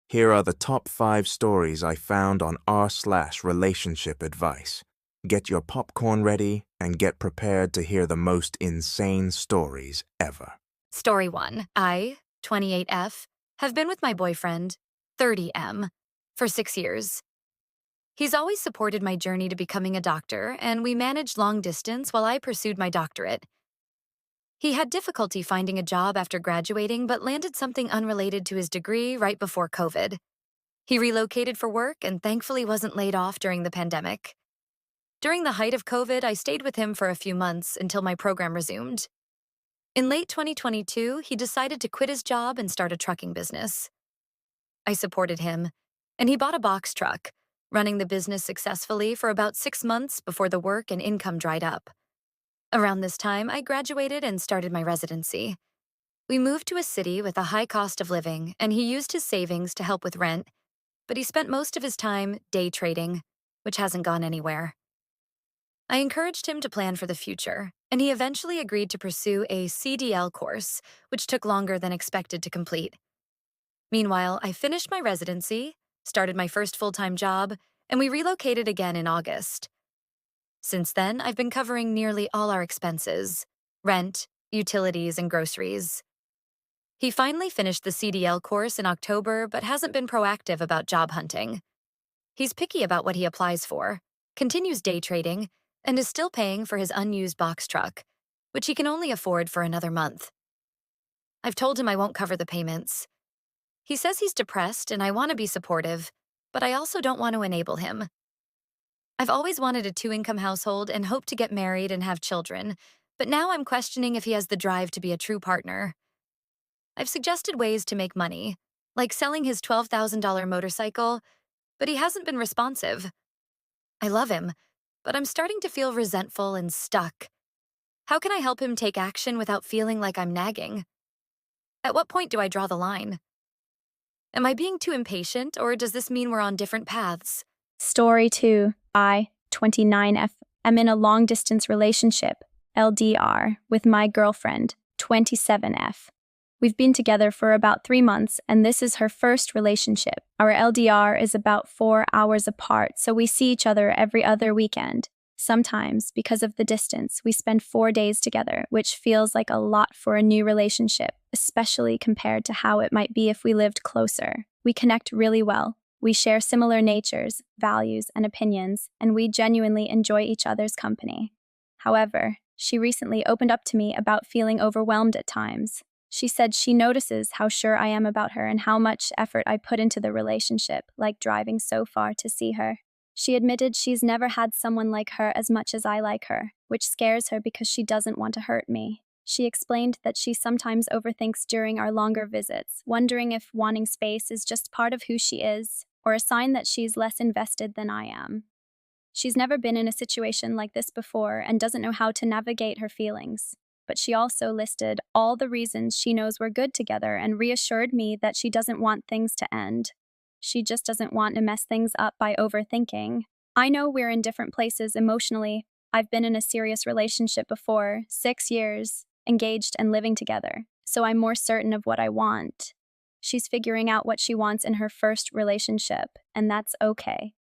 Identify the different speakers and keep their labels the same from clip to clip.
Speaker 1: Here are the top 5 stories I found on r/relationshipadvice. Get your popcorn ready and get prepared to hear the most insane stories ever.
Speaker 2: Story 1. I, 28F, have been with my boyfriend, 30M, for 6 years. He's always supported my journey to becoming a doctor, and we managed long distance while I pursued my doctorate. He had difficulty finding a job after graduating, but landed something unrelated to his degree right before COVID. He relocated for work and thankfully wasn't laid off during the pandemic. During the height of COVID, I stayed with him for a few months until my program resumed. In late 2022, he decided to quit his job and start a trucking business. I supported him, and he bought a box truck, running the business successfully for about 6 months before the work and income dried up. Around this time, I graduated and started my residency. We moved to a city with a high cost of living, and he used his savings to help with rent, but he spent most of his time day trading, which hasn't gone anywhere. I encouraged him to plan for the future, and he eventually agreed to pursue a CDL course, which took longer than expected to complete. Meanwhile, I finished my residency, started my first full-time job, and we relocated again in August. Since then, I've been covering nearly all our expenses: rent, utilities, and groceries. He finally finished the CDL course in October, but hasn't been proactive about job hunting. He's picky about what he applies for, continues day trading, and is still paying for his unused box truck, which he can only afford for another month. I've told him I won't cover the payments. He says he's depressed and I want to be supportive, but I also don't want to enable him. I've always wanted a 2-income household and hoped to get married and have children, but now I'm questioning if he has the drive to be a true partner. I've suggested ways to make money, like selling his $12,000 motorcycle, but he hasn't been responsive. I love him, but I'm starting to feel resentful and stuck. How can I help him take action without feeling like I'm nagging? At what point do I draw the line? Am I being too impatient, or does this mean we're on different paths?
Speaker 3: Story 2. I, 29F, am in a long-distance relationship, LDR, with my girlfriend, 27F. We've been together for about 3 months, and this is her first relationship. Our LDR is about 4 hours apart, so we see each other every other weekend. Sometimes, because of the distance, we spend 4 days together, which feels like a lot for a new relationship, especially compared to how it might be if we lived closer. We connect really well. We share similar natures, values, and opinions, and we genuinely enjoy each other's company. However, she recently opened up to me about feeling overwhelmed at times. She said she notices how sure I am about her and how much effort I put into the relationship, like driving so far to see her. She admitted she's never had someone like her as much as I like her, which scares her because she doesn't want to hurt me. She explained that she sometimes overthinks during our longer visits, wondering if wanting space is just part of who she is, or a sign that she's less invested than I am. She's never been in a situation like this before and doesn't know how to navigate her feelings. But she also listed all the reasons she knows we're good together and reassured me that she doesn't want things to end. She just doesn't want to mess things up by overthinking. I know we're in different places emotionally. I've been in a serious relationship before, 6 years, engaged and living together, so I'm more certain of what I want. She's figuring out what she wants in her first relationship, and that's okay.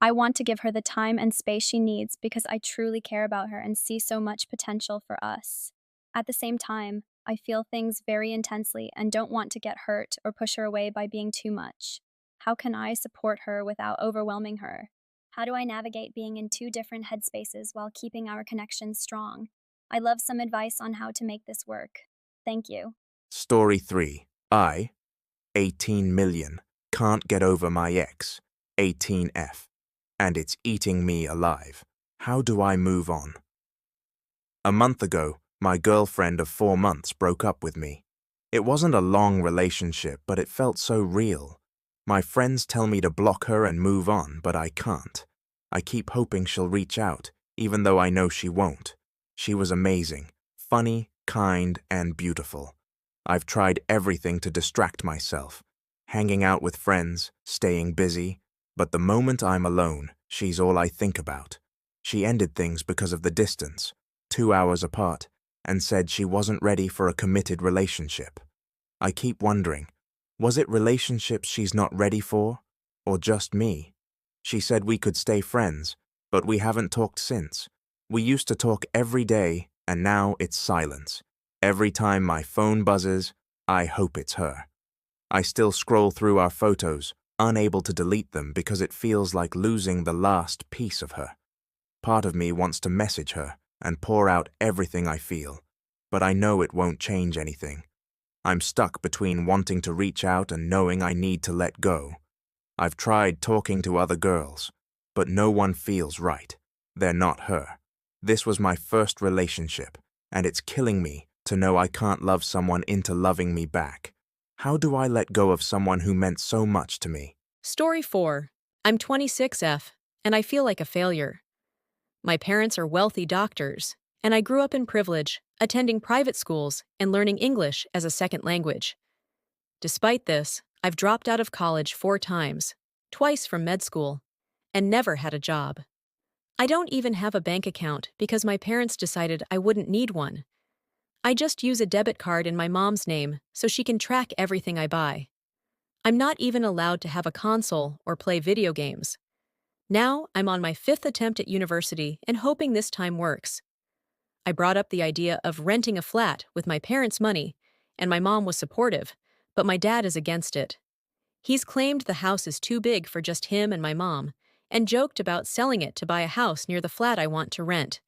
Speaker 3: I want to give her the time and space she needs because I truly care about her and see so much potential for us. At the same time, I feel things very intensely and don't want to get hurt or push her away by being too much. How can I support her without overwhelming her? How do I navigate being in 2 different headspaces while keeping our connection strong? I'd love some advice on how to make this work. Thank you.
Speaker 1: Story 3. I, 18 million, can't get over my ex, 18F, and it's eating me alive. How do I move on? A month ago, my girlfriend of 4 months broke up with me. It wasn't a long relationship, but it felt so real. My friends tell me to block her and move on, but I can't. I keep hoping she'll reach out, even though I know she won't. She was amazing, funny, kind, and beautiful. I've tried everything to distract myself, hanging out with friends, staying busy, but the moment I'm alone, she's all I think about. She ended things because of the distance, 2 hours apart, and said she wasn't ready for a committed relationship. I keep wondering, Was it relationships she's not ready for? Or just me? She said we could stay friends, but we haven't talked since. We used to talk every day, and now it's silence. Every time my phone buzzes, I hope it's her. I still scroll through our photos, unable to delete them because it feels like losing the last piece of her. Part of me wants to message her and pour out everything I feel, but I know it won't change anything. I'm stuck between wanting to reach out and knowing I need to let go. I've tried talking to other girls, but no one feels right. They're not her. This was my first relationship, and it's killing me to know I can't love someone into loving me back. How do I let go of someone who meant so much to me?
Speaker 4: Story 4. I'm 26F, and I feel like a failure. My parents are wealthy doctors, and I grew up in privilege, attending private schools and learning English as a second language. Despite this, I've dropped out of college 4 times, twice from med school, and never had a job. I don't even have a bank account because my parents decided I wouldn't need one. I just use a debit card in my mom's name so she can track everything I buy. I'm not even allowed to have a console or play video games. Now I'm on my 5th attempt at university and hoping this time works. I brought up the idea of renting a flat with my parents' money, and my mom was supportive, but my dad is against it. He's claimed the house is too big for just him and my mom, and joked about selling it to buy a house near the flat I want to rent.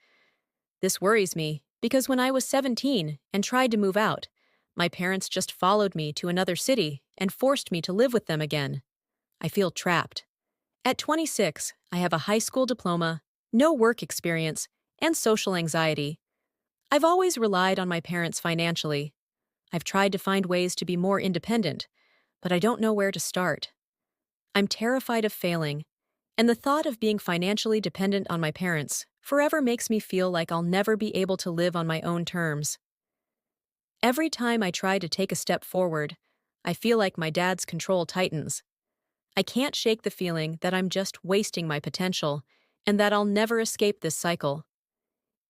Speaker 4: This worries me because when I was 17 and tried to move out, my parents just followed me to another city and forced me to live with them again. I feel trapped. At 26, I have a high school diploma, no work experience, and social anxiety. I've always relied on my parents financially. I've tried to find ways to be more independent, but I don't know where to start. I'm terrified of failing, and the thought of being financially dependent on my parents forever makes me feel like I'll never be able to live on my own terms. Every time I try to take a step forward, I feel like my dad's control tightens. I can't shake the feeling that I'm just wasting my potential and that I'll never escape this cycle.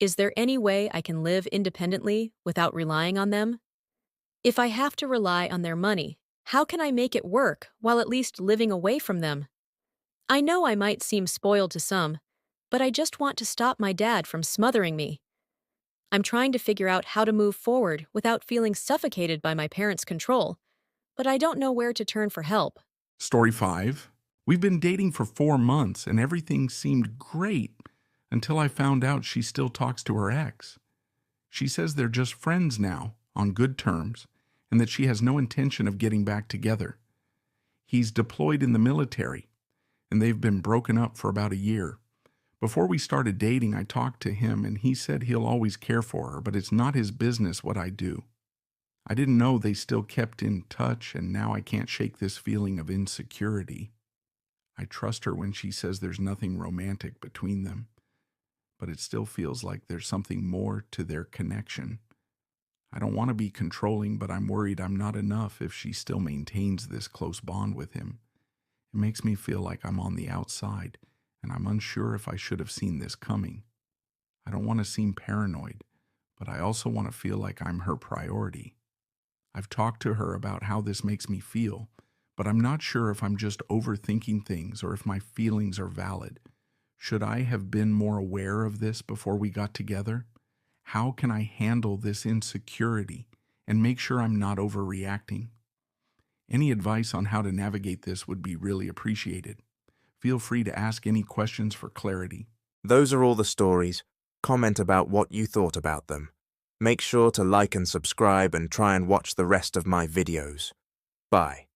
Speaker 4: Is there any way I can live independently without relying on them? If I have to rely on their money, how can I make it work while at least living away from them? I know I might seem spoiled to some, but I just want to stop my dad from smothering me. I'm trying to figure out how to move forward without feeling suffocated by my parents' control, but I don't know where to turn for help.
Speaker 5: Story 5. We've been dating for 4 months and everything seemed great until I found out she still talks to her ex. She says they're just friends now, on good terms, and that she has no intention of getting back together. He's deployed in the military, and they've been broken up for about a year. Before we started dating, I talked to him and he said he'll always care for her, but it's not his business what I do. I didn't know they still kept in touch, and now I can't shake this feeling of insecurity. I trust her when she says there's nothing romantic between them, but it still feels like there's something more to their connection. I don't want to be controlling, but I'm worried I'm not enough if she still maintains this close bond with him. It makes me feel like I'm on the outside, and I'm unsure if I should have seen this coming. I don't want to seem paranoid, but I also want to feel like I'm her priority. I've talked to her about how this makes me feel, but I'm not sure if I'm just overthinking things or if my feelings are valid. Should I have been more aware of this before we got together? How can I handle this insecurity and make sure I'm not overreacting? Any advice on how to navigate this would be really appreciated. Feel free to ask any questions for clarity.
Speaker 1: Those are all the stories. Comment about what you thought about them. Make sure to like and subscribe and try and watch the rest of my videos. Bye.